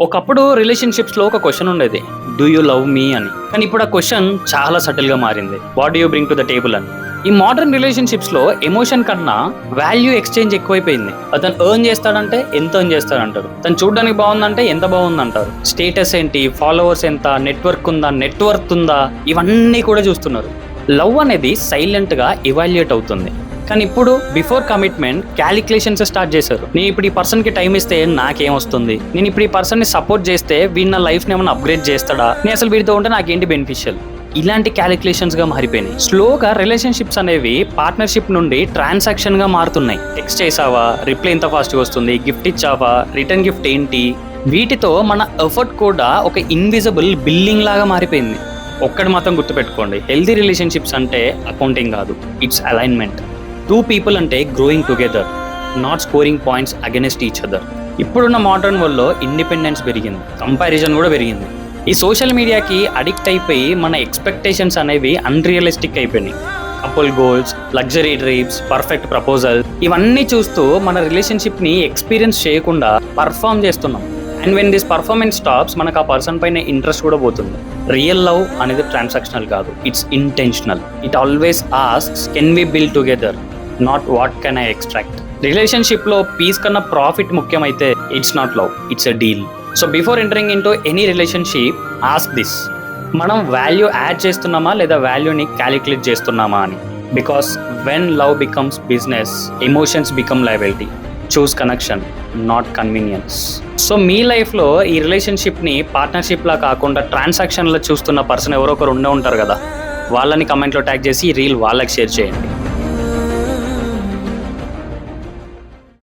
ఒకప్పుడు రిలేషన్షిప్స్లో ఒక క్వశ్చన్ ఉండేది, డూ యూ లవ్ మీ అని. కానీ ఇప్పుడు ఆ క్వశ్చన్ చాలా సటిల్గా మారింది, what do you bring to the table అని. ఈ మోడర్న్ రిలేషన్షిప్స్లో ఎమోషన్ కన్నా వాల్యూ ఎక్స్చేంజ్ ఎక్కువైపోయింది. అతను ఎర్న్ చేస్తాడంటే ఎంత ఎర్న్ చేస్తాడంటారు, తను చూడడానికి బాగుందంటే ఎంత బాగుందంటారు, స్టేటస్ ఏంటి, ఫాలోవర్స్ ఎంత, నెట్వర్క్ ఉందా, నెట్వర్క్ ఉందా, ఇవన్నీ కూడా చూస్తున్నారు. లవ్ అనేది సైలెంట్గా ఎవాల్యుయేట్ అవుతుంది. కానీ ఇప్పుడు బిఫోర్ కమిట్మెంట్ క్యాలిక్యులేషన్స్ స్టార్ట్ చేశారు. నేను ఇప్పుడు ఈ పర్సన్ కి టైం ఇస్తే నాకేం వస్తుంది, నేను ఇప్పుడు ఈ పర్సన్ ని సపోర్ట్ చేస్తే వీడి నా లైఫ్ ని ఏమైనా అప్గ్రేడ్ చేస్తాడా, నేను అసలు వీడితో ఉంటే నాకేంటి బెనిఫిషియల్, ఇలాంటి క్యాలిక్యులేషన్స్ గా మారిపోయినాయి. స్లోగా రిలేషన్షిప్స్ అనేవి పార్ట్నర్షిప్ నుండి ట్రాన్సాక్షన్ గా మారుతున్నాయి. టెక్స్ట్ చేసావా, రిప్లై ఎంత ఫాస్ట్ గా వస్తుంది, గిఫ్ట్ ఇచ్చావా, రిటర్న్ గిఫ్ట్ ఏంటి, వీటితో మన ఎఫర్ట్ కూడా ఒక ఇన్విజిబుల్ బిల్లింగ్ లాగా మారిపోయింది. ఒక్కటి మాత్రం గుర్తుపెట్టుకోండి, హెల్తీ రిలేషన్షిప్స్ అంటే అకౌంటింగ్ కాదు, ఇట్స్ అలైన్మెంట్. టూ పీపుల్ అంటే growing together, not scoring points against each other. ఇప్పుడున్న మోడర్న్ వరల్డ్లో ఇండిపెండెన్స్ పెరిగింది, కంపారిజన్ కూడా పెరిగింది. ఈ సోషల్ మీడియాకి అడిక్ట్ అయిపోయి మన ఎక్స్పెక్టేషన్స్ అనేవి అన్రియలిస్టిక్ అయిపోయినాయి. Couple goals, luxury trips, perfect proposal, ఇవన్నీ చూస్తూ మన రిలేషన్షిప్ని ఎక్స్పీరియన్స్ చేయకుండా పర్ఫామ్ చేస్తున్నాం. And when this performance stops, మనకు ఆ పర్సన్ పైన ఇంట్రెస్ట్ కూడా పోతుంది. రియల్ లవ్ అనేది ట్రాన్సాక్షనల్ కాదు, it's intentional. It always asks, can we build together, not what can I extract. రిలేషన్షిప్లో పీస్ కన్నా ప్రాఫిట్ ముఖ్యమైతే it's not love, it's a deal. So before entering into any relationship, ask this, మనం value add చేస్తున్నామా లేదా వాల్యూని calculate చేస్తున్నామా అని. Because when love becomes business, emotions become liability. Choose connection, not convenience. So మీ లైఫ్లో ఈ రిలేషన్షిప్ని పార్ట్నర్షిప్లా కాకుండా ట్రాన్సాక్షన్లో చూస్తున్న పర్సన్ ఎవరో ఒకరు ఉండే ఉంటారు కదా, వాళ్ళని కమెంట్లో ట్యాగ్ చేసి ఈ రీల్ వాళ్ళకి షేర్ చేయండి.